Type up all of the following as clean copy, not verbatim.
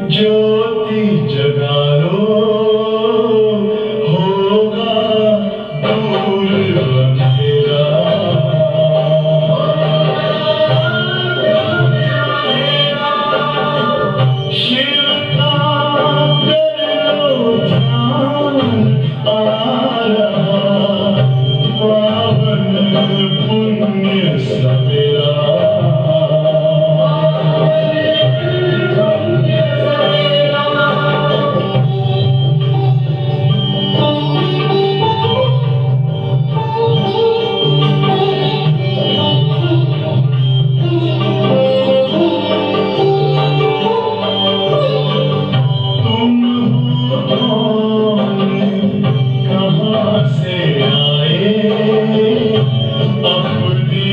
ज्योति जगा लो, होगा दूर अंधेरा। शिव का कर लो ध्यान, आ रहा पावन पुण्य सवेरा। कहाँ से आए अपनी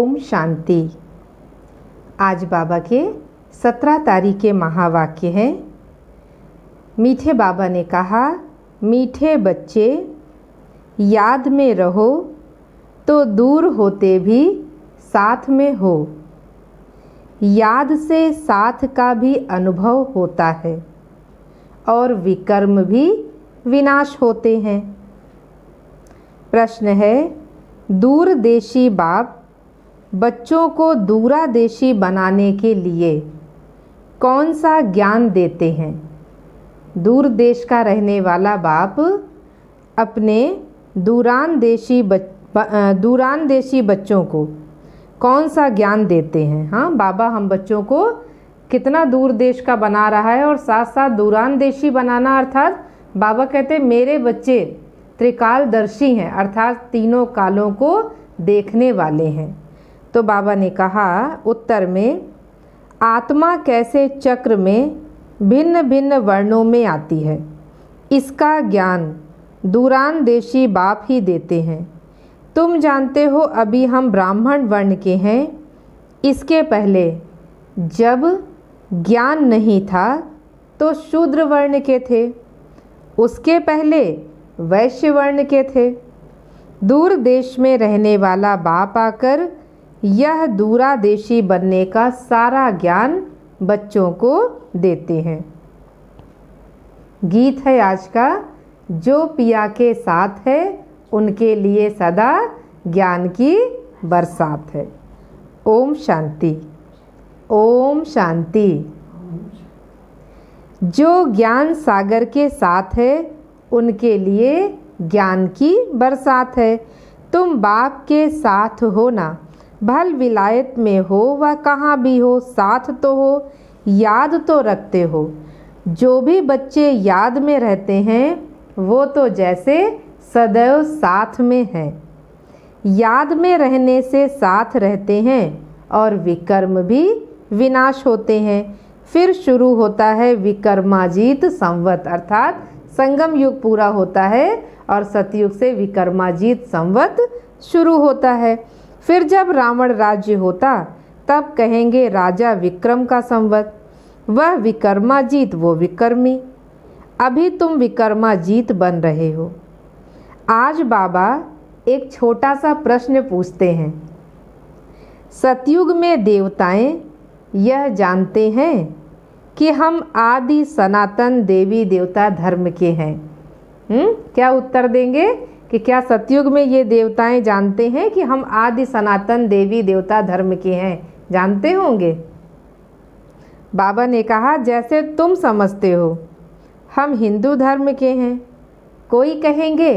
ओम शांति। आज बाबा के 17 तारीख के महावाक्य हैं। मीठे बाबा ने कहा, मीठे बच्चे याद में रहो तो दूर होते भी साथ में हो। याद से साथ का भी अनुभव होता है और विकर्म भी विनाश होते हैं। प्रश्न है, दूरदेशी बाप बच्चों को दूरादेशी बनाने के लिए कौन सा ज्ञान देते हैं? दूर देश का रहने वाला बाप अपने दूरानदेशी बच्चों को कौन सा ज्ञान देते हैं? हाँ, बाबा हम बच्चों को कितना दूर देश का बना रहा है और साथ साथ दूरानदेशी बनाना, अर्थात बाबा कहते हैं मेरे बच्चे त्रिकालदर्शी हैं, अर्थात तीनों कालों को देखने वाले हैं। तो बाबा ने कहा उत्तर में, आत्मा कैसे चक्र में भिन्न भिन्न वर्णों में आती है, इसका ज्ञान दूरानदेशी बाप ही देते हैं। तुम जानते हो अभी हम ब्राह्मण वर्ण के हैं। इसके पहले जब ज्ञान नहीं था तो शूद्र वर्ण के थे, उसके पहले वैश्य वर्ण के थे। दूर देश में रहने वाला बाप आकर यह दूरादेशी बनने का सारा ज्ञान बच्चों को देते हैं। गीत है आज का, जो पिया के साथ है उनके लिए सदा ज्ञान की बरसात है। ओम शांति, ओम शांति। जो ज्ञान सागर के साथ है उनके लिए ज्ञान की बरसात है। तुम बाप के साथ हो ना, भल विलायत में हो व कहाँ भी हो, साथ तो हो, याद तो रखते हो। जो भी बच्चे याद में रहते हैं वो तो जैसे सदैव साथ में हैं। याद में रहने से साथ रहते हैं और विकर्म भी विनाश होते हैं। फिर शुरू होता है विकर्माजीत संवत, अर्थात संगम युग पूरा होता है और सतयुग से विकर्माजीत संवत शुरू होता है। फिर जब रावण राज्य होता तब कहेंगे राजा विक्रम का संवत, वह विकर्माजीत वो विकर्मी। अभी तुम विकर्माजीत बन रहे हो। आज बाबा एक छोटा सा प्रश्न पूछते हैं। सतयुग में देवताएं यह जानते हैं कि हम आदि सनातन देवी देवता धर्म के हैं। क्या उत्तर देंगे कि क्या सतयुग में ये देवताएं जानते हैं कि हम आदि सनातन देवी देवता धर्म के हैं? जानते होंगे। बाबा ने कहा जैसे तुम समझते हो हम हिंदू धर्म के हैं, कोई कहेंगे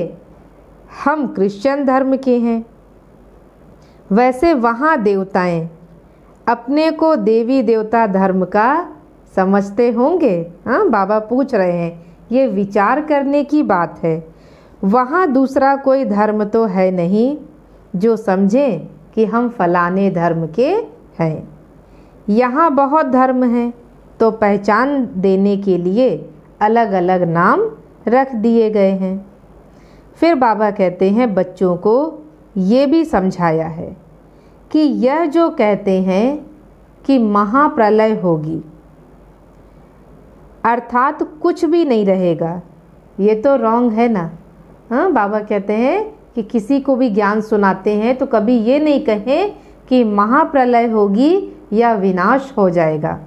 हम क्रिश्चियन धर्म के हैं, वैसे वहाँ देवताएं अपने को देवी देवता धर्म का समझते होंगे। हाँ, बाबा पूछ रहे हैं, ये विचार करने की बात है। वहाँ दूसरा कोई धर्म तो है नहीं जो समझें कि हम फलाने धर्म के हैं। यहाँ बहुत धर्म हैं तो पहचान देने के लिए अलग अलग नाम रख दिए गए हैं। फिर बाबा कहते हैं बच्चों को ये भी समझाया है कि यह जो कहते हैं कि महाप्रलय होगी, अर्थात कुछ भी नहीं रहेगा, ये तो रॉन्ग है ना। हाँ, बाबा कहते हैं कि किसी को भी ज्ञान सुनाते हैं तो कभी ये नहीं कहें कि महाप्रलय होगी या विनाश हो जाएगा।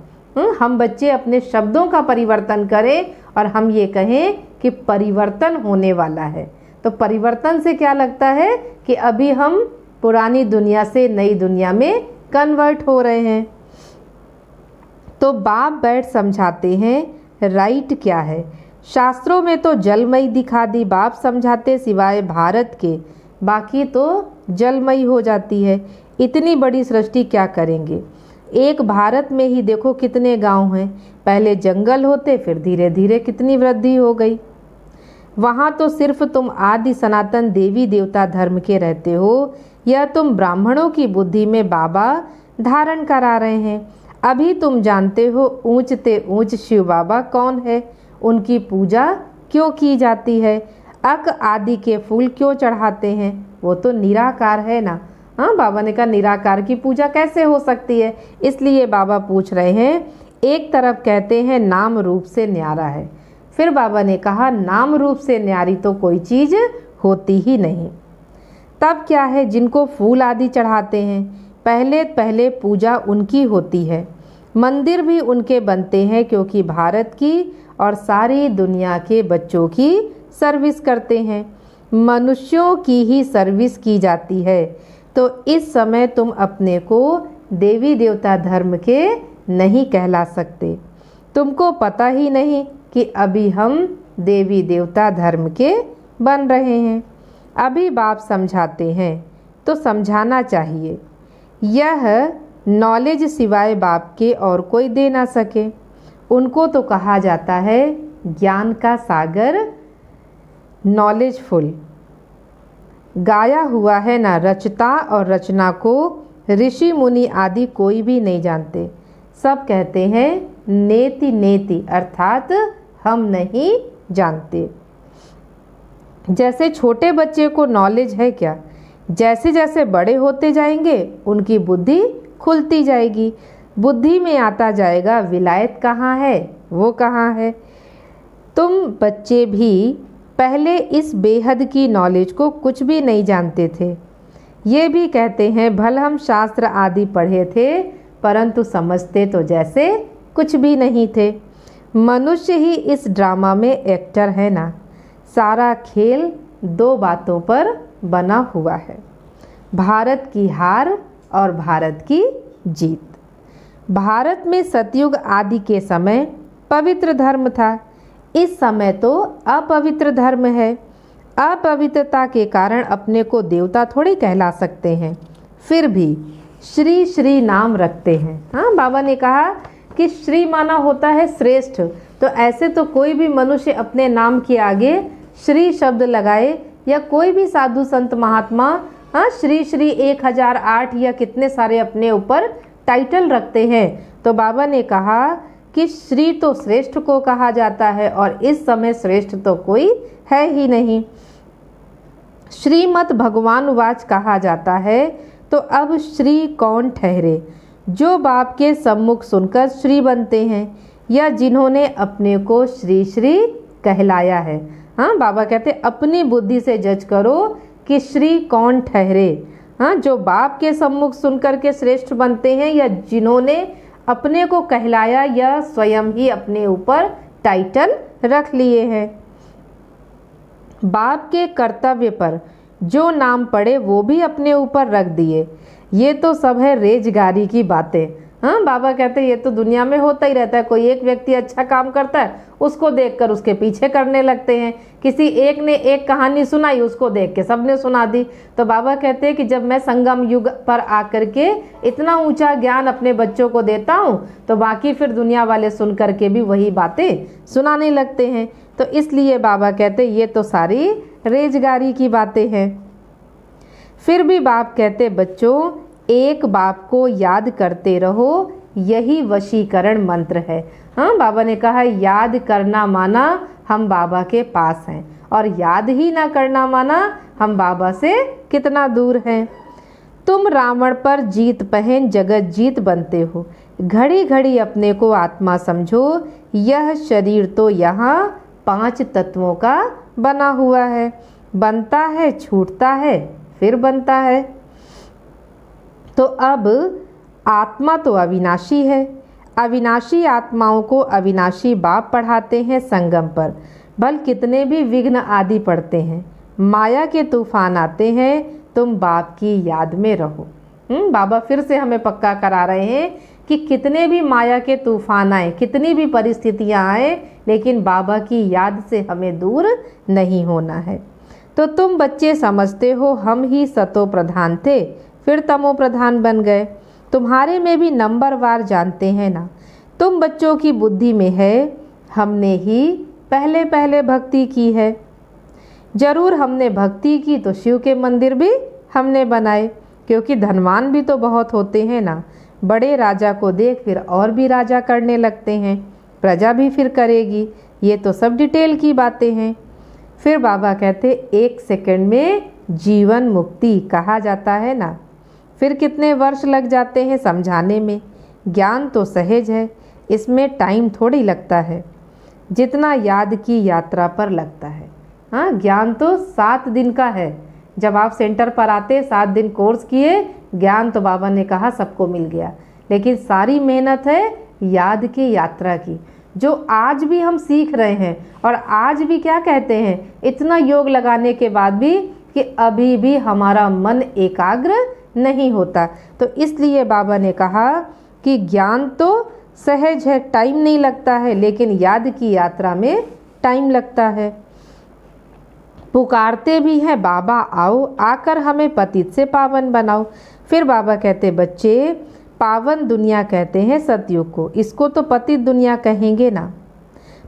हम बच्चे अपने शब्दों का परिवर्तन करें और हम ये कहें कि परिवर्तन होने वाला है। तो परिवर्तन से क्या लगता है कि अभी हम पुरानी दुनिया से नई दुनिया में कन्वर्ट हो रहे हैं। तो बाप बैठ समझाते हैं राइट क्या है। शास्त्रों में तो जलमयी दिखा दी, बाप समझाते सिवाय भारत के बाकी तो जलमयी हो जाती है। इतनी बड़ी सृष्टि क्या करेंगे। एक भारत में ही देखो कितने गांव हैं, पहले जंगल होते फिर धीरे धीरे कितनी वृद्धि हो गई। वहाँ तो सिर्फ तुम आदि सनातन देवी देवता धर्म के रहते हो, यह तुम ब्राह्मणों की बुद्धि में बाबा धारण करा रहे हैं। अभी तुम जानते हो ऊंचते ऊंच शिव बाबा कौन है, उनकी पूजा क्यों की जाती है, अक आदि के फूल क्यों चढ़ाते हैं, वो तो निराकार है ना। हाँ, बाबा ने कहा निराकार की पूजा कैसे हो सकती है। इसलिए बाबा पूछ रहे हैं, एक तरफ कहते हैं नाम रूप से न्यारा है, फिर बाबा ने कहा नाम रूप से न्यारी तो कोई चीज़ होती ही नहीं। तब क्या है, जिनको फूल आदि चढ़ाते हैं पहले पहले पूजा उनकी होती है, मंदिर भी उनके बनते हैं, क्योंकि भारत की और सारी दुनिया के बच्चों की सर्विस करते हैं, मनुष्यों की ही सर्विस की जाती है। तो इस समय तुम अपने को देवी देवता धर्म के नहीं कहला सकते। तुमको पता ही नहीं कि अभी हम देवी देवता धर्म के बन रहे हैं। अभी बाप समझाते हैं तो समझाना चाहिए। यह नॉलेज सिवाय बाप के और कोई दे ना सके। उनको तो कहा जाता है ज्ञान का सागर, नॉलेजफुल। गाया हुआ है ना, रचता और रचना को ऋषि मुनि आदि कोई भी नहीं जानते। सब कहते हैं नेति नेति, अर्थात हम नहीं जानते। जैसे छोटे बच्चे को नॉलेज है क्या, जैसे जैसे बड़े होते जाएंगे उनकी बुद्धि खुलती जाएगी, बुद्धि में आता जाएगा विलायत कहाँ है, वो कहाँ है। तुम बच्चे भी पहले इस बेहद की नॉलेज को कुछ भी नहीं जानते थे। ये भी कहते हैं भल हम शास्त्र आदि पढ़े थे, परंतु समझते तो जैसे कुछ भी नहीं थे। मनुष्य ही इस ड्रामा में एक्टर है ना। सारा खेल दो बातों पर बना हुआ है, भारत की हार और भारत की जीत। भारत में सतयुग आदि के समय पवित्र धर्म था, इस समय तो अपवित्र धर्म है। अपवित्रता के कारण अपने को देवता थोड़ी कहला सकते हैं, फिर भी श्री श्री नाम रखते हैं। हाँ, बाबा ने कहा कि श्री माना होता है श्रेष्ठ, तो ऐसे तो कोई भी मनुष्य अपने नाम के आगे श्री शब्द लगाए, या कोई भी साधु संत महात्मा हाँ श्री श्री 1008 या कितने सारे अपने ऊपर टाइटल रखते हैं। तो बाबा ने कहा कि श्री तो श्रेष्ठ को कहा जाता है, और इस समय श्रेष्ठ तो कोई है ही नहीं। श्रीमद् भगवान वाच कहा जाता है, तो अब श्री कौन ठहरे, जो बाप के सम्मुख सुनकर श्री बनते हैं, या जिन्होंने अपने को श्री श्री कहलाया है। हाँ, बाबा कहते अपनी बुद्धि से जज करो कि श्री कौन ठहरे। हाँ, जो बाप के सम्मुख सुनकर के श्रेष्ठ बनते हैं, या जिन्होंने अपने को कहलाया या स्वयं ही अपने ऊपर टाइटल रख लिए हैं। बाप के कर्तव्य पर जो नाम पड़े वो भी अपने ऊपर रख दिए। ये तो सब है रेजगारी की बातें। हाँ, बाबा कहते हैं ये तो दुनिया में होता ही रहता है। कोई एक व्यक्ति अच्छा काम करता है, उसको देखकर उसके पीछे करने लगते हैं। किसी एक ने एक कहानी सुनाई, उसको देख के सबने सुना दी। तो बाबा कहते हैं कि जब मैं संगम युग पर आकर के इतना ऊंचा ज्ञान अपने बच्चों को देता हूँ, तो बाकी फिर दुनिया वाले सुन करके भी वही बातें सुनाने लगते हैं। तो इसलिए बाबा कहते ये तो सारी रेजगारी की बातें हैं। फिर भी बाप कहते बच्चों, एक बाप को याद करते रहो, यही वशीकरण मंत्र है। हाँ, बाबा ने कहा याद करना माना हम बाबा के पास हैं, और याद ही ना करना माना हम बाबा से कितना दूर हैं। तुम रावण पर जीत पहन जगत जीत बनते हो, घड़ी घड़ी अपने को आत्मा समझो। यह शरीर तो यहाँ 5 तत्वों का बना हुआ है, बनता है, छूटता है, फिर बनता है। तो अब आत्मा तो अविनाशी है। अविनाशी आत्माओं को अविनाशी बाप पढ़ाते हैं संगम पर। भल कितने भी विघ्न आदि पड़ते हैं, माया के तूफान आते हैं, तुम बाप की याद में रहो। बाबा फिर से हमें पक्का करा रहे हैं कि कितने भी माया के तूफान आए, कितनी भी परिस्थितियां आए, लेकिन बाबा की याद से हमें दूर नहीं होना है। तो तुम बच्चे समझते हो हम ही सतो प्रधान थे, फिर तमो प्रधान बन गए। तुम्हारे में भी नंबरवार जानते हैं ना। तुम बच्चों की बुद्धि में है हमने ही पहले पहले भक्ति की है। जरूर हमने भक्ति की तो शिव के मंदिर भी हमने बनाए, क्योंकि धनवान भी तो बहुत होते हैं ना। बड़े राजा को देख फिर और भी राजा करने लगते हैं, प्रजा भी फिर करेगी। ये तो सब डिटेल की बातें हैं। फिर बाबा कहते 1 सेकंड में जीवन मुक्ति कहा जाता है ना। फिर कितने वर्ष लग जाते हैं समझाने में। ज्ञान तो सहज है, इसमें टाइम थोड़ी लगता है जितना याद की यात्रा पर लगता है। हाँ, ज्ञान तो 7 दिन का है। जब आप सेंटर पर आते 7 दिन कोर्स किए, ज्ञान तो बाबा ने कहा सबको मिल गया, लेकिन सारी मेहनत है याद की यात्रा की, जो आज भी हम सीख रहे हैं। और आज भी क्या कहते हैं, इतना योग लगाने के बाद भी कि अभी भी हमारा मन एकाग्र नहीं होता। तो इसलिए बाबा ने कहा कि ज्ञान तो सहज है, टाइम नहीं लगता है, लेकिन याद की यात्रा में टाइम लगता है। पुकारते भी हैं बाबा आओ, आकर हमें पतित से पावन बनाओ। फिर बाबा कहते बच्चे, पावन दुनिया कहते हैं सतयुग को, इसको तो पतित दुनिया कहेंगे ना।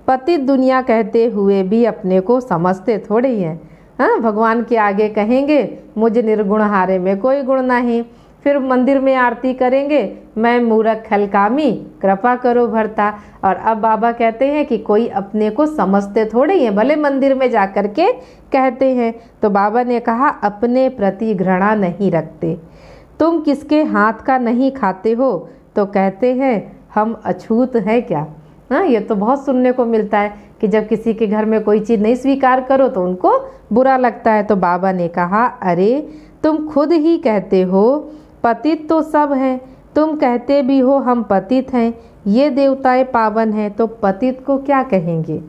पतित दुनिया कहते हुए भी अपने को समझते थोड़े ही हैं। हाँ, भगवान के आगे कहेंगे मुझ निर्गुण हारे में कोई गुण नहीं। फिर मंदिर में आरती करेंगे, मैं मूर्ख खलकामी कृपा करो भरता। और अब बाबा कहते हैं कि कोई अपने को समझते थोड़े ही हैं, भले मंदिर में जा कर के कहते हैं। तो बाबा ने कहा अपने प्रति घृणा नहीं रखते। तुम किसके हाथ का नहीं खाते हो तो कहते हैं हम अछूत हैं क्या। हाँ, ये तो बहुत सुनने को मिलता है कि जब किसी के घर में कोई चीज़ नहीं स्वीकार करो तो उनको बुरा लगता है। तो बाबा ने कहा अरे तुम खुद ही कहते हो पतित तो सब हैं, तुम कहते भी हो हम पतित हैं, ये देवताएं पावन हैं, तो पतित को क्या कहेंगे।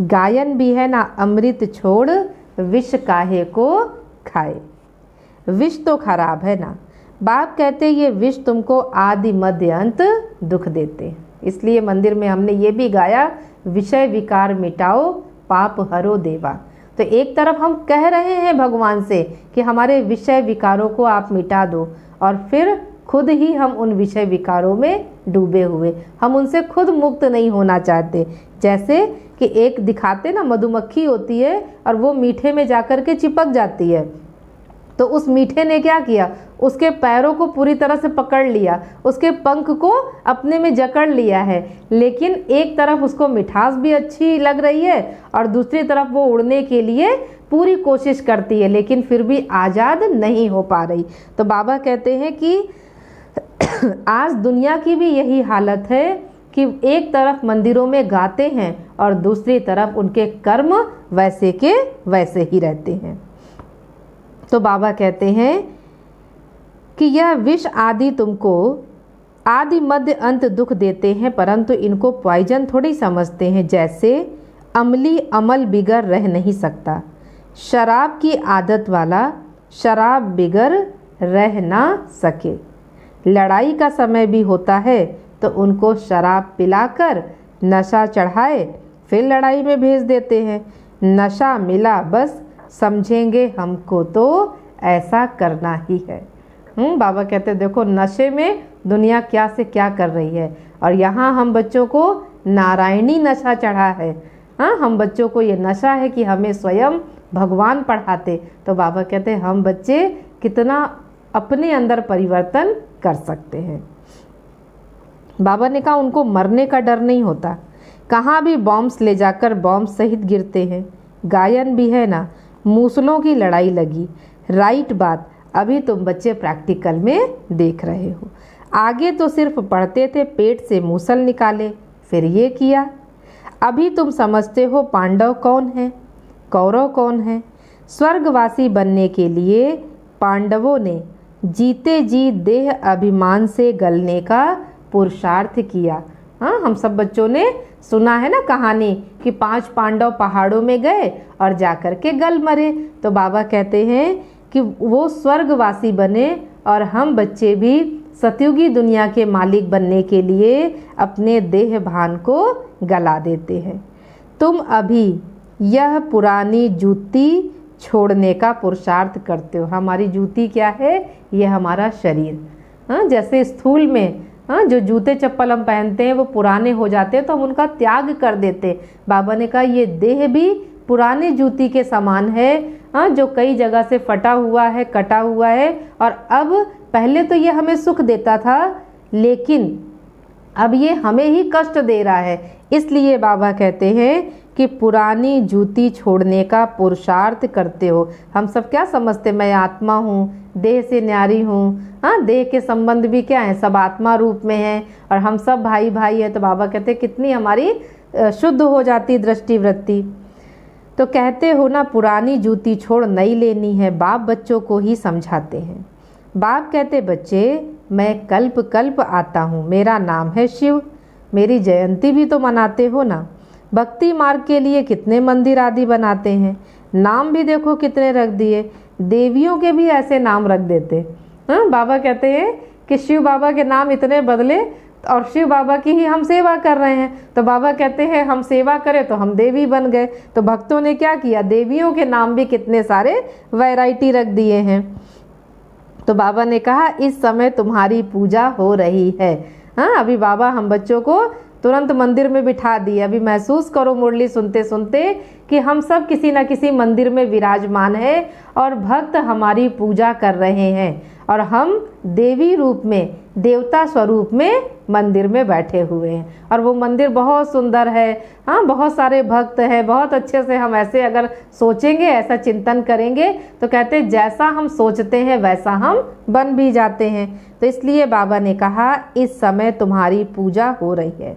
गायन भी है ना, अमृत छोड़ विष काहे को खाए। विष तो खराब है ना। बाप कहते ये विष तुमको आदि मध्य अंत दुख देते हैं। इसलिए मंदिर में हमने ये भी गाया, विषय विकार मिटाओ पाप हरो देवा। तो एक तरफ हम कह रहे हैं भगवान से कि हमारे विषय विकारों को आप मिटा दो, और फिर खुद ही हम उन विषय विकारों में डूबे हुए, हम उनसे खुद मुक्त नहीं होना चाहते। जैसे कि एक दिखाते ना, मधुमक्खी होती है और वो मीठे में जाकर के चिपक जाती है, तो उस मीठे ने क्या किया, उसके पैरों को पूरी तरह से पकड़ लिया, उसके पंख को अपने में जकड़ लिया है, लेकिन एक तरफ उसको मिठास भी अच्छी लग रही है और दूसरी तरफ वो उड़ने के लिए पूरी कोशिश करती है, लेकिन फिर भी आज़ाद नहीं हो पा रही। तो बाबा कहते हैं कि आज दुनिया की भी यही हालत है कि एक तरफ मंदिरों में गाते हैं और दूसरी तरफ उनके कर्म वैसे के वैसे ही रहते हैं। तो बाबा कहते हैं कि यह विष आदि तुमको आदि मध्य अंत दुख देते हैं, परंतु इनको पॉइजन थोड़ी समझते हैं। जैसे अमली अमल बिगर रह नहीं सकता, शराब की आदत वाला शराब बिगर रह ना सके। लड़ाई का समय भी होता है तो उनको शराब पिलाकर नशा चढ़ाए फिर लड़ाई में भेज देते हैं। नशा मिला बस समझेंगे हमको तो ऐसा करना ही है। बाबा कहते हैं देखो नशे में दुनिया क्या से क्या कर रही है, और यहाँ हम बच्चों को नारायणी नशा चढ़ा है। हाँ, हम बच्चों को ये नशा है कि हमें स्वयं भगवान पढ़ाते। तो बाबा कहते हैं हम बच्चे कितना अपने अंदर परिवर्तन कर सकते हैं। बाबा ने कहा उनको मरने का डर नहीं होता, कहाँ भी बॉम्ब्स ले जाकर बॉम्ब सहित गिरते हैं। गायन भी है ना, मूसलों की लड़ाई लगी। राइट बात, अभी तुम बच्चे प्रैक्टिकल में देख रहे हो। आगे तो सिर्फ पढ़ते थे पेट से मूसल निकाले, फिर ये किया। अभी तुम समझते हो पांडव कौन है, कौरव कौन है। स्वर्गवासी बनने के लिए पांडवों ने जीते जी देह अभिमान से गलने का पुरुषार्थ किया। हाँ, हम सब बच्चों ने सुना है ना कहानी कि 5 पांडव पहाड़ों में गए और जाकर के गल मरे। तो बाबा कहते हैं कि वो स्वर्गवासी बने और हम बच्चे भी सतयुगी दुनिया के मालिक बनने के लिए अपने देह भान को गला देते हैं। तुम अभी यह पुरानी जूती छोड़ने का पुरुषार्थ करते हो। हमारी जूती क्या है, ये हमारा शरीर। हाँ, जैसे स्थूल में जो जूते चप्पल हम पहनते हैं वो पुराने हो जाते हैं तो हम उनका त्याग कर देते। बाबा ने कहा ये देह भी पुरानी जूती के समान है, जो कई जगह से फटा हुआ है, कटा हुआ है, और अब पहले तो ये हमें सुख देता था लेकिन अब ये हमें ही कष्ट दे रहा है। इसलिए बाबा कहते हैं कि पुरानी जूती छोड़ने का पुरुषार्थ करते हो। हम सब क्या समझते, मैं आत्मा हूँ, देह से न्यारी हूँ। हाँ, देह के संबंध भी क्या है, सब आत्मा रूप में है और हम सब भाई भाई है। तो बाबा कहते हैं कितनी हमारी शुद्ध हो जाती दृष्टि वृत्ति। तो कहते हो ना, पुरानी जूती छोड़ नई लेनी है। बाप बच्चों को ही समझाते हैं। बाप कहते, बच्चे मैं कल्प कल्प आता हूँ, मेरा नाम है शिव, मेरी जयंती भी तो मनाते हो ना। भक्ति मार्ग के लिए कितने मंदिर आदि बनाते हैं, नाम भी देखो कितने रख दिए। देवियों के भी ऐसे नाम रख देते। हाँ, बाबा कहते हैं कि शिव बाबा के नाम इतने बदले और शिव बाबा की ही हम सेवा कर रहे हैं। तो बाबा कहते हैं हम सेवा करें तो हम देवी बन गए। तो भक्तों ने क्या किया, देवियों के नाम भी कितने सारे वैरायटी रख दिए हैं। तो बाबा ने कहा इस समय तुम्हारी पूजा हो रही है। हाँ, अभी बाबा हम बच्चों को तुरंत मंदिर में बिठा दिए। अभी महसूस करो मुरली सुनते सुनते कि हम सब किसी न किसी मंदिर में विराजमान है और भक्त हमारी पूजा कर रहे हैं और हम देवी रूप में, देवता स्वरूप में मंदिर में बैठे हुए हैं। और वो मंदिर बहुत सुंदर है। हाँ, बहुत सारे भक्त हैं, बहुत अच्छे से हम ऐसे अगर सोचेंगे, ऐसा चिंतन करेंगे तो कहते हैं जैसा हम सोचते हैं वैसा हम बन भी जाते हैं। तो इसलिए बाबा ने कहा इस समय तुम्हारी पूजा हो रही है।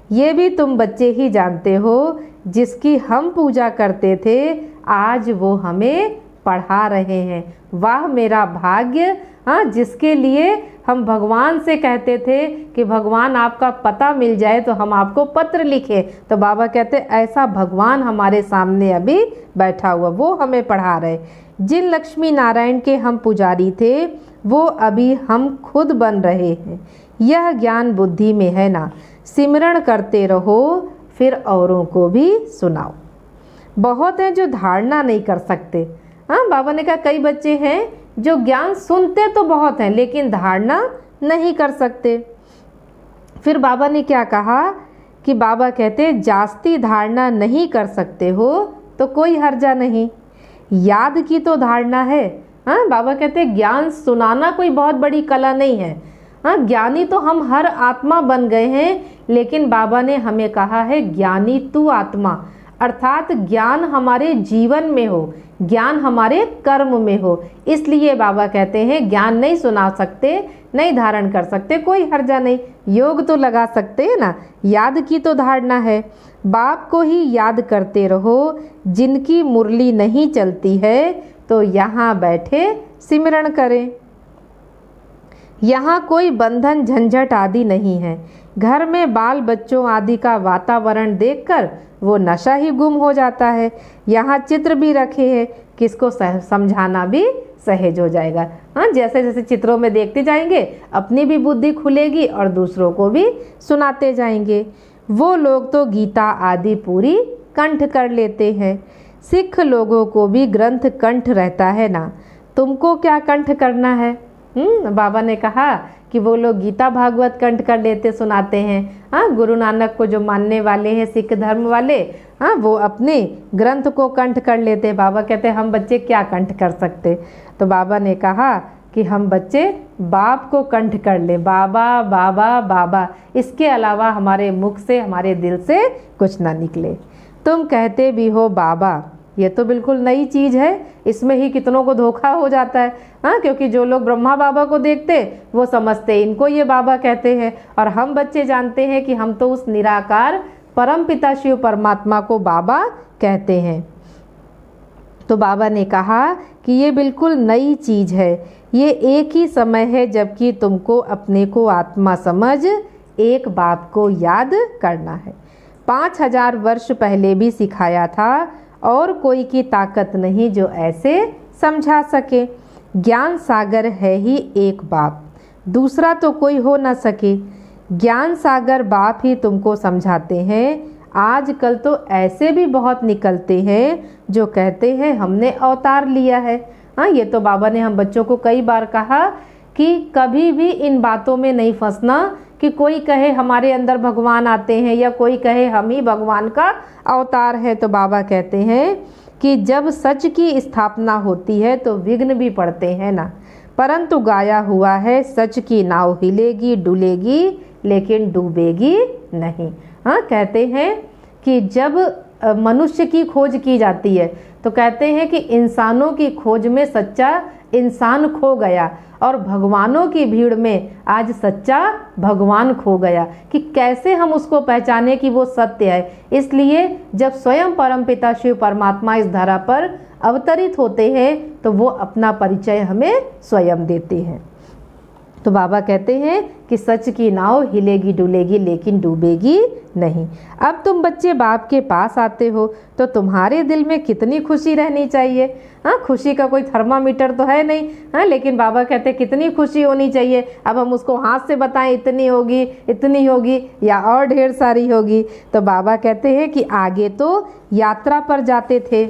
ये भी तुम बच्चे ही जानते हो, जिसकी हम पूजा करते थे आज वो हमें पढ़ा रहे हैं। वाह मेरा भाग्य। हाँ, जिसके लिए हम भगवान से कहते थे कि भगवान आपका पता मिल जाए तो हम आपको पत्र लिखें। तो बाबा कहते ऐसा भगवान हमारे सामने अभी बैठा हुआ, वो हमें पढ़ा रहे। जिन लक्ष्मी नारायण के हम पुजारी थे वो अभी हम खुद बन रहे हैं। यह ज्ञान बुद्धि में है ना, सिमरण करते रहो फिर औरों को भी सुनाओ। बहुत हैं जो धारणा नहीं कर सकते। हाँ, बाबा ने कहा कई बच्चे हैं जो ज्ञान सुनते तो बहुत हैं लेकिन धारणा नहीं कर सकते। फिर बाबा ने क्या कहा कि बाबा कहते जास्ती धारणा नहीं कर सकते हो तो कोई हर्जा नहीं, याद की तो धारणा है। हाँ, बाबा कहते ज्ञान सुनाना कोई बहुत बड़ी कला नहीं है। हाँ, ज्ञानी तो हम हर आत्मा बन गए हैं, लेकिन बाबा ने हमें कहा है ज्ञानी तू आत्मा, अर्थात ज्ञान हमारे जीवन में हो, ज्ञान हमारे कर्म में हो। इसलिए बाबा कहते हैं ज्ञान नहीं सुना सकते, नहीं धारण कर सकते, कोई हर्जा नहीं, योग तो लगा सकते हैं ना, याद की तो धारणा है। बाप को ही याद करते रहो। जिनकी मुरली नहीं चलती है तो यहाँ बैठे सिमरण करें। यहाँ कोई बंधन झंझट आदि नहीं है। घर में बाल बच्चों आदि का वातावरण देखकर वो नशा ही गुम हो जाता है। यहाँ चित्र भी रखे हैं, किसको समझाना भी सहज हो जाएगा। हाँ, जैसे जैसे चित्रों में देखते जाएंगे अपनी भी बुद्धि खुलेगी और दूसरों को भी सुनाते जाएंगे। वो लोग तो गीता आदि पूरी कंठ कर लेते हैं। सिख लोगों को भी ग्रंथ कंठ रहता है ना, तुमको क्या कंठ करना है। बाबा ने कहा कि वो लोग गीता भागवत कंठ कर लेते, सुनाते हैं। हाँ, गुरु नानक को जो मानने वाले हैं सिख धर्म वाले, हाँ, वो अपने ग्रंथ को कंठ कर लेते। बाबा कहते हम बच्चे क्या कंठ कर सकते। तो बाबा ने कहा कि हम बच्चे बाप को कंठ कर ले, बाबा बाबा बाबा, इसके अलावा हमारे मुख से, हमारे दिल से कुछ ना निकले। तुम कहते भी हो बाबा, ये तो बिल्कुल नई चीज़ है, इसमें ही कितनों को धोखा हो जाता है। हाँ, क्योंकि जो लोग ब्रह्मा बाबा को देखते वो समझते इनको ये बाबा कहते हैं, और हम बच्चे जानते हैं कि हम तो उस निराकार परम पिता शिव परमात्मा को बाबा कहते हैं। तो बाबा ने कहा कि ये बिल्कुल नई चीज़ है, ये एक ही समय है जबकि तुमको अपने को आत्मा समझ एक बाप को याद करना है। 5000 वर्ष पहले भी सिखाया था और कोई की ताकत नहीं जो ऐसे समझा सके। ज्ञान सागर है ही एक बाप, दूसरा तो कोई हो न सके। ज्ञान सागर बाप ही तुमको समझाते हैं। आजकल तो ऐसे भी बहुत निकलते हैं जो कहते हैं हमने अवतार लिया है। हाँ, ये तो बाबा ने हम बच्चों को कई बार कहा कि कभी भी इन बातों में नहीं फंसना कि कोई कहे हमारे अंदर भगवान आते हैं या कोई कहे हम ही भगवान का अवतार है। तो बाबा कहते हैं कि जब सच की स्थापना होती है तो विघ्न भी पड़ते हैं ना, परंतु गाया हुआ है सच की नाव हिलेगी डुलेगी लेकिन डूबेगी नहीं। हाँ, कहते हैं कि जब मनुष्य की खोज की जाती है, तो कहते हैं कि इंसानों की खोज में सच्चा इंसान खो गया और भगवानों की भीड़ में आज सच्चा भगवान खो गया, कि कैसे हम उसको पहचाने कि वो सत्य है। इसलिए जब स्वयं परमपिता शिव परमात्मा इस धरा पर अवतरित होते हैं तो वो अपना परिचय हमें स्वयं देते हैं। तो बाबा कहते हैं कि सच की नाव हिलेगी डुलेगी लेकिन डूबेगी नहीं। अब तुम बच्चे बाप के पास आते हो तो तुम्हारे दिल में कितनी खुशी रहनी चाहिए। हाँ, खुशी का कोई थर्मामीटर तो है नहीं, हाँ, लेकिन बाबा कहते हैं कितनी खुशी होनी चाहिए। अब हम उसको हाथ से बताएं इतनी होगी या और ढेर सारी होगी। तो बाबा कहते हैं कि आगे तो यात्रा पर जाते थे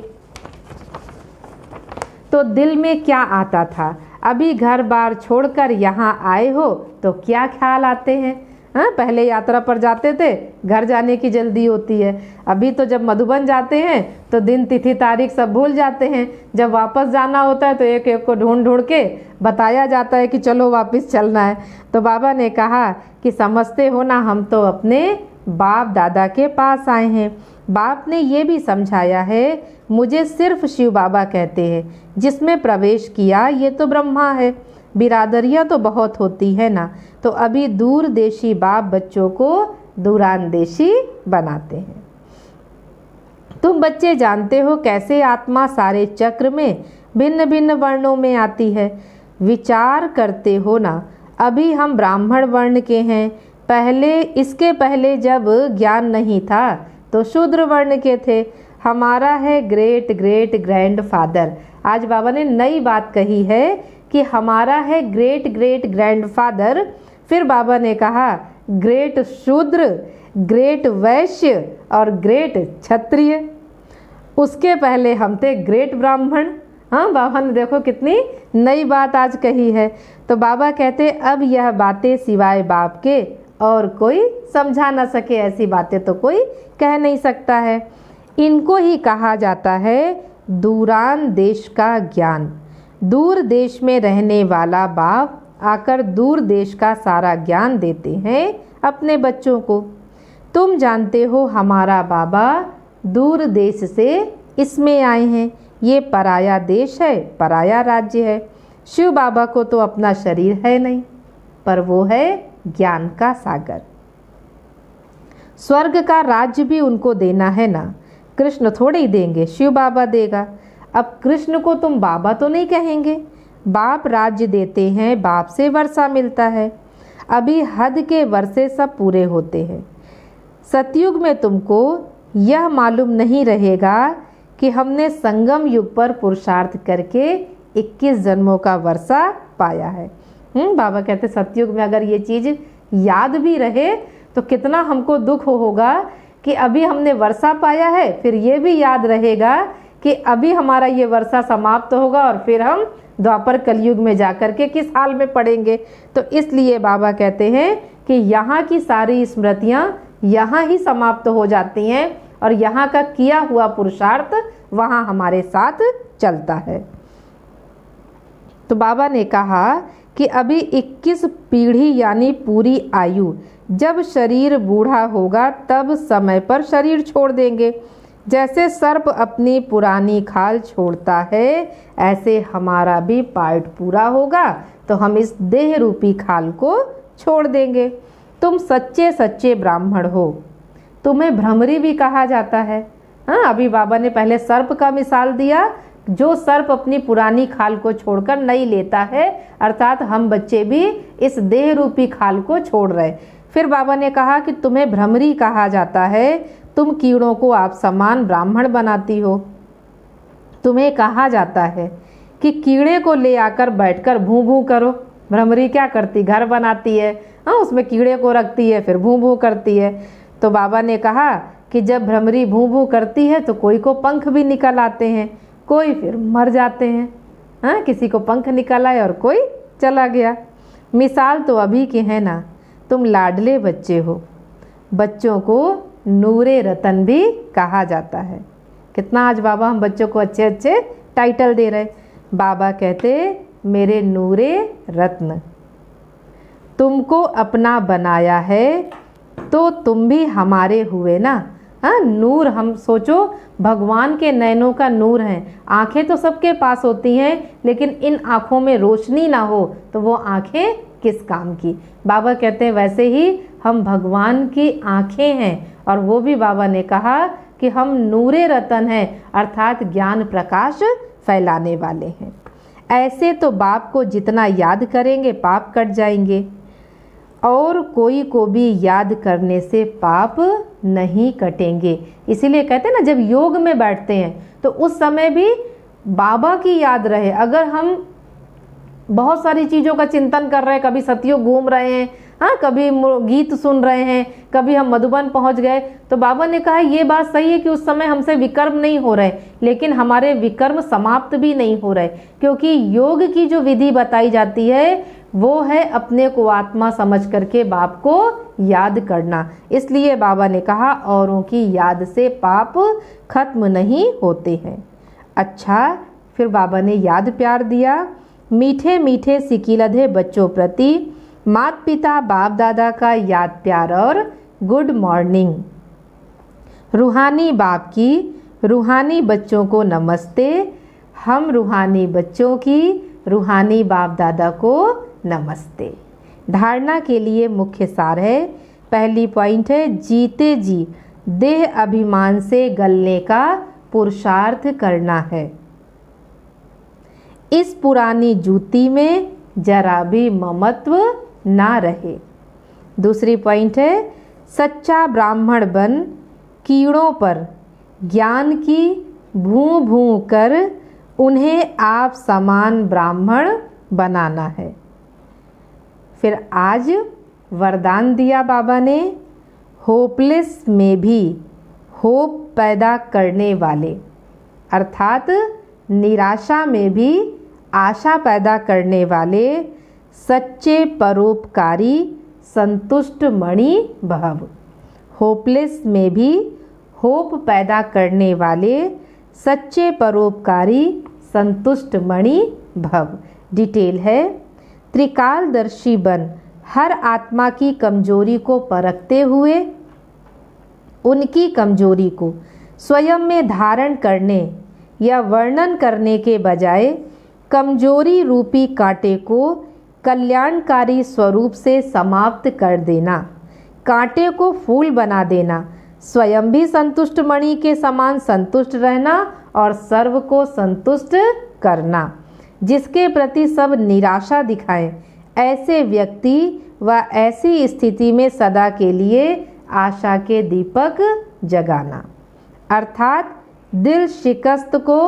तो दिल में क्या आता था, अभी घर बार छोड़कर यहाँ आए हो तो क्या ख्याल आते हैं। हाँ, पहले यात्रा पर जाते थे, घर जाने की जल्दी होती है। अभी तो जब मधुबन जाते हैं तो दिन तिथि तारीख सब भूल जाते हैं। जब वापस जाना होता है तो एक एक को ढूंढ ढूंढ के बताया जाता है कि चलो वापस चलना है। तो बाबा ने कहा कि समझते हो ना, हम तो अपने बाप दादा के पास आए हैं। बाप ने ये भी समझाया है, मुझे सिर्फ शिव बाबा कहते हैं, जिसमें प्रवेश किया ये तो ब्रह्मा है। बिरादरियाँ तो बहुत होती है ना, तो अभी दूर देशी बाप बच्चों को दूरानदेशी बनाते हैं। तुम बच्चे जानते हो कैसे आत्मा सारे चक्र में भिन्न भिन्न वर्णों में आती है। विचार करते हो ना, अभी हम ब्राह्मण वर्ण के हैं, इसके पहले जब ज्ञान नहीं था तो शूद्र वर्ण के थे। हमारा है ग्रेट ग्रेट ग्रैंड फादर। आज बाबा ने नई बात कही है कि हमारा है ग्रेट ग्रेट ग्रैंड फादर। फिर बाबा ने कहा ग्रेट शूद्र, ग्रेट वैश्य और ग्रेट क्षत्रिय। उसके पहले हम थे ग्रेट ब्राह्मण। हाँ, बाबा ने देखो कितनी नई बात आज कही है। तो बाबा कहते अब यह बातें सिवाय बाप के और कोई समझा ना सके, ऐसी बातें तो कोई कह नहीं सकता है। इनको ही कहा जाता है दूरान देश का ज्ञान। दूर देश में रहने वाला बाप आकर दूर देश का सारा ज्ञान देते हैं अपने बच्चों को। तुम जानते हो हमारा बाबा दूर देश से इसमें आए हैं। ये पराया देश है, पराया राज्य है। शिव बाबा को तो अपना शरीर है नहीं, पर वो है ज्ञान का सागर। स्वर्ग का राज्य भी उनको देना है ना, कृष्ण थोड़े ही देंगे, शिव बाबा देगा। अब कृष्ण को तुम बाबा तो नहीं कहेंगे। बाप राज्य देते हैं, बाप से वर्षा मिलता है। अभी हद के वर्षे सब पूरे होते हैं। सतयुग में तुमको यह मालूम नहीं रहेगा कि हमने संगम युग पर पुरुषार्थ करके 21 जन्मों का वर्षा पाया है। बाबा कहते सतयुग में अगर ये चीज़ याद भी रहे तो कितना हमको दुख होगा कि अभी हमने वर्षा पाया है। फिर ये भी याद रहेगा कि अभी हमारा ये वर्षा समाप्त होगा और फिर हम द्वापर कलयुग में जाकर के किस हाल में पड़ेंगे। तो इसलिए बाबा कहते हैं कि यहाँ की सारी स्मृतियाँ यहाँ ही समाप्त हो जाती हैं और यहाँ का किया हुआ पुरुषार्थ वहाँ हमारे साथ चलता है। तो बाबा ने कहा कि अभी 21 पीढ़ी यानी पूरी आयु, जब शरीर बूढ़ा होगा तब समय पर शरीर छोड़ देंगे। जैसे सर्प अपनी पुरानी खाल छोड़ता है, ऐसे हमारा भी पार्ट पूरा होगा तो हम इस देह रूपी खाल को छोड़ देंगे। तुम सच्चे सच्चे ब्राह्मण हो। तुम्हें भ्रमरी भी कहा जाता है। हाँ, अभी बाबा ने पहले सर्प का मिसाल दिया, जो सर्प अपनी पुरानी खाल को छोड़कर नई लेता है, अर्थात हम बच्चे भी इस देह रूपी खाल को छोड़ रहे। फिर बाबा ने कहा कि तुम्हें भ्रमरी कहा जाता है। तुम कीड़ों को आप समान ब्राह्मण बनाती हो। तुम्हें कहा जाता है कि कीड़े को ले आकर बैठकर भूं भूं करो। भ्रमरी क्या करती, घर बनाती है, हाँ, उसमें कीड़े को रखती है, फिर भूं भूं करती है। तो बाबा ने कहा कि जब भ्रमरी भूं भूं करती है तो कोई को पंख भी निकल आते हैं, कोई फिर मर जाते हैं। हाँ, किसी को पंख निकल आए और कोई चला गया। मिसाल तो अभी की है ना। तुम लाडले बच्चे हो। बच्चों को नूरे रतन भी कहा जाता है। कितना आज बाबा हम बच्चों को अच्छे अच्छे टाइटल दे रहे। बाबा कहते मेरे नूरे रत्न, तुमको अपना बनाया है तो तुम भी हमारे हुए ना। हाँ, नूर, हम सोचो भगवान के नयनों का नूर है। आंखें तो सबके पास होती हैं, लेकिन इन आँखों में रोशनी ना हो तो वो आंखें किस काम की। बाबा कहते हैं वैसे ही हम भगवान की आंखें हैं, और वो भी बाबा ने कहा कि हम नूरे रतन हैं, अर्थात ज्ञान प्रकाश फैलाने वाले हैं। ऐसे तो बाप को जितना याद करेंगे पाप कट जाएंगे, और कोई को भी याद करने से पाप नहीं कटेंगे। इसीलिए कहते हैं ना, जब योग में बैठते हैं तो उस समय भी बाबा की याद रहे। अगर हम बहुत सारी चीज़ों का चिंतन कर रहे हैं, कभी सतयुग घूम रहे हैं, हाँ, कभी गीत सुन रहे हैं, कभी हम मधुबन पहुंच गए, तो बाबा ने कहा ये बात सही है कि उस समय हमसे विकर्म नहीं हो रहे, लेकिन हमारे विकर्म समाप्त भी नहीं हो रहे, क्योंकि योग की जो विधि बताई जाती है वो है अपने को आत्मा समझ करके बाप को याद करना। इसलिए बाबा ने कहा औरों की याद से पाप खत्म नहीं होते हैं। अच्छा, फिर बाबा ने याद प्यार दिया। मीठे मीठे सिकिलधे बच्चों प्रति माता पिता बाप दादा का याद प्यार और गुड मॉर्निंग। रूहानी बाप की रूहानी बच्चों को नमस्ते। हम रूहानी बच्चों की रूहानी बाप दादा को नमस्ते। धारणा के लिए मुख्य सार है, पहली पॉइंट है जीते जी देह अभिमान से गलने का पुरुषार्थ करना है। इस पुरानी जूती में जरा भी ममत्व ना रहे। दूसरी पॉइंट है सच्चा ब्राह्मण बन कीड़ों पर ज्ञान की भूं भूं कर उन्हें आप समान ब्राह्मण बनाना है। फिर आज वरदान दिया बाबा ने, होपलेस में भी होप पैदा करने वाले, अर्थात निराशा में भी आशा पैदा करने वाले सच्चे परोपकारी संतुष्ट मणि भव। होपलेस में भी होप पैदा करने वाले सच्चे परोपकारी संतुष्ट मणि भव। डिटेल है, त्रिकालदर्शी बन हर आत्मा की कमजोरी को परखते हुए उनकी कमजोरी को स्वयं में धारण करने या वर्णन करने के बजाय कमजोरी रूपी कांटे को कल्याणकारी स्वरूप से समाप्त कर देना, कांटे को फूल बना देना, स्वयं भी संतुष्ट मणि के समान संतुष्ट रहना और सर्व को संतुष्ट करना। जिसके प्रति सब निराशा दिखाएं, ऐसे व्यक्ति व ऐसी स्थिति में सदा के लिए आशा के दीपक जगाना, अर्थात दिल शिकस्त को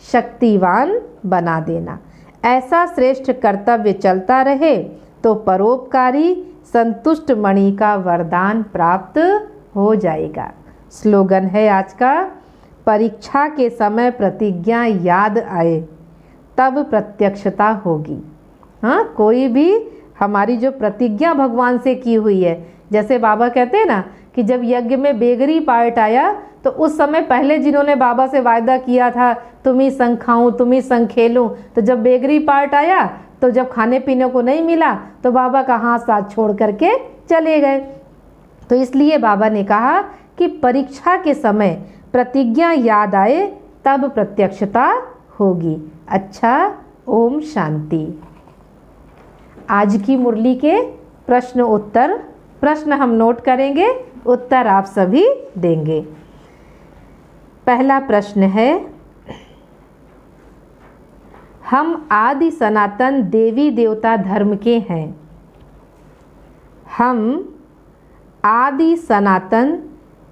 शक्तिवान बना देना। ऐसा श्रेष्ठ कर्तव्य चलता रहे तो परोपकारी संतुष्ट मणि का वरदान प्राप्त हो जाएगा। स्लोगन है आज का, परीक्षा के समय प्रतिज्ञा याद आए तब प्रत्यक्षता होगी। हाँ, कोई भी हमारी जो प्रतिज्ञा भगवान से की हुई है, जैसे बाबा कहते हैं ना कि जब यज्ञ में बेगरी पार्ट आया तो उस समय पहले जिन्होंने बाबा से वायदा किया था तुम ही संग खाऊं तुम ही संग खेलूं, तो जब बेगरी पार्ट आया तो जब खाने पीने को नहीं मिला तो बाबा का हाथ साथ छोड़ करके चले गए। तो इसलिए बाबा ने कहा कि परीक्षा के समय प्रतिज्ञा याद आए तब प्रत्यक्षता होगी। अच्छा, ओम शांति। आज की मुरली के प्रश्न उत्तर, प्रश्न हम नोट करेंगे, उत्तर आप सभी देंगे। पहला प्रश्न है, हम आदि सनातन देवी देवता धर्म के हैं। हम आदि सनातन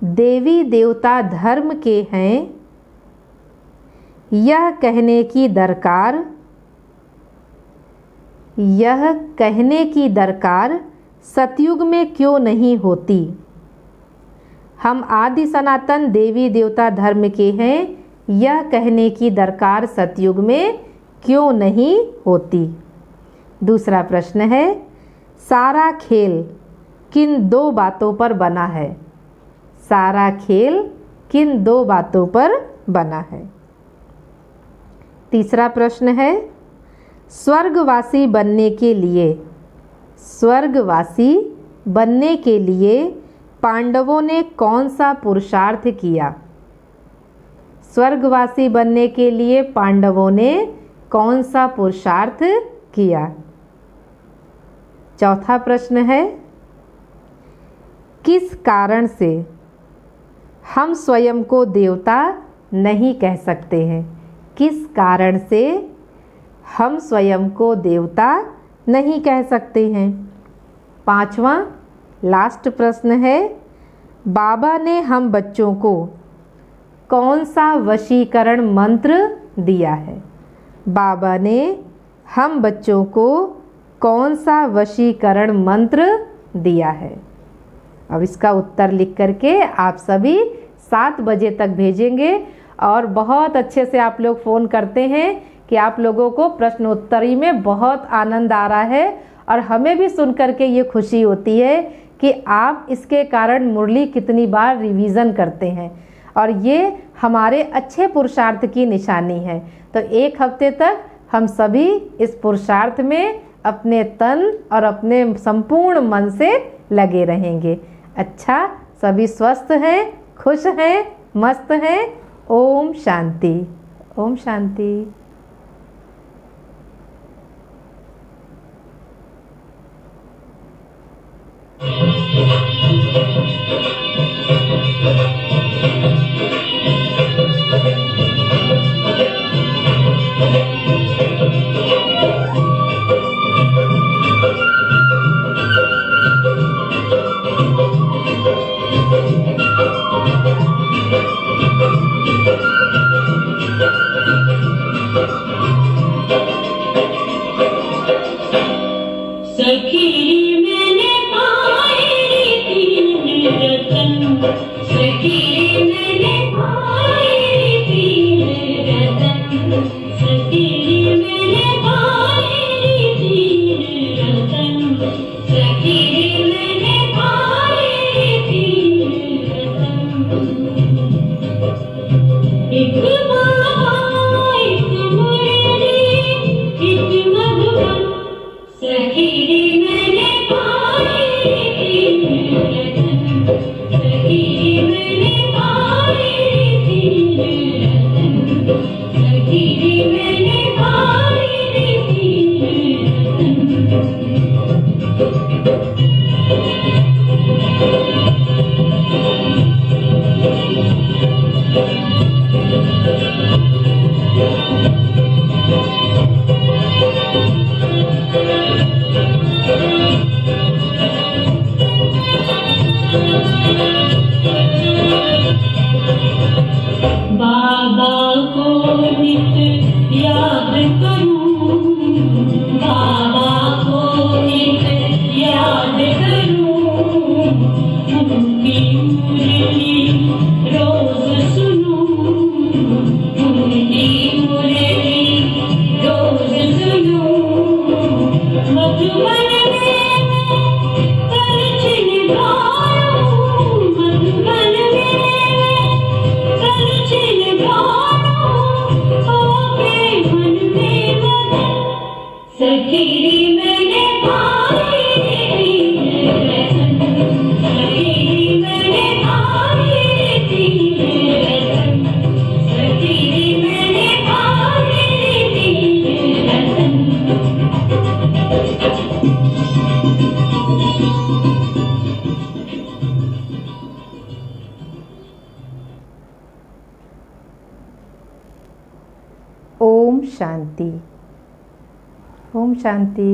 देवी देवता धर्म के हैं, यह कहने की दरकार सतयुग में क्यों नहीं होती। हम आदि सनातन देवी देवता धर्म के हैं, यह कहने की दरकार सतयुग में क्यों नहीं होती। दूसरा प्रश्न है, सारा खेल किन दो बातों पर बना है। सारा खेल किन दो बातों पर बना है। तीसरा प्रश्न है, स्वर्गवासी बनने के लिए पांडवों ने कौन सा पुरुषार्थ किया? स्वर्गवासी बनने के लिए पांडवों ने कौन सा पुरुषार्थ किया? चौथा प्रश्न है, किस कारण से हम स्वयं को देवता नहीं कह सकते हैं? किस कारण से हम स्वयं को देवता नहीं कह सकते हैं? पांचवा लास्ट प्रश्न है, बाबा ने हम बच्चों को कौन सा वशीकरण मंत्र दिया है? बाबा ने हम बच्चों को कौन सा वशीकरण मंत्र दिया है? अब इसका उत्तर लिख करके आप सभी 7 बजे तक भेजेंगे। और बहुत अच्छे से आप लोग फ़ोन करते हैं कि आप लोगों को प्रश्नोत्तरी में बहुत आनंद आ रहा है, और हमें भी सुन करके ये खुशी होती है कि आप इसके कारण मुरली कितनी बार रिवीज़न करते हैं, और ये हमारे अच्छे पुरुषार्थ की निशानी है। तो 1 हफ्ते तक हम सभी इस पुरुषार्थ में अपने तन और अपने संपूर्ण मन से लगे रहेंगे। अच्छा, सभी स्वस्थ हैं, खुश हैं, मस्त हैं। ओम शांति, ओम शांति। सखी मैंने पाए तीन रतन, सखी मैंने पाए तीन रतन, सखी मैंने पाए तीन रतन, सखी मैंने पाए तीन रतन। एक बाबा, एक मुरली, एक मधुबन, सखी मैंने पाए तीन रतन, सखी मैंने पाए तीन रतन, सखी मैंने पाए तीन बाबा को नित याद करूं, बाबा को नित याद करूं, उनकी मुरली रोज सुनूं, उनकी मुरली रोज सुनूं। मधुबन में करछिन गाऊं, मधुबन में करछिन गाऊं, होके मन में मगन, सखी मैंने पाए तीन रतन, सखी मैंने पाए तीन रतन, सखी मैंने पाए तीन रतन। ओम शांति, ओम शांति।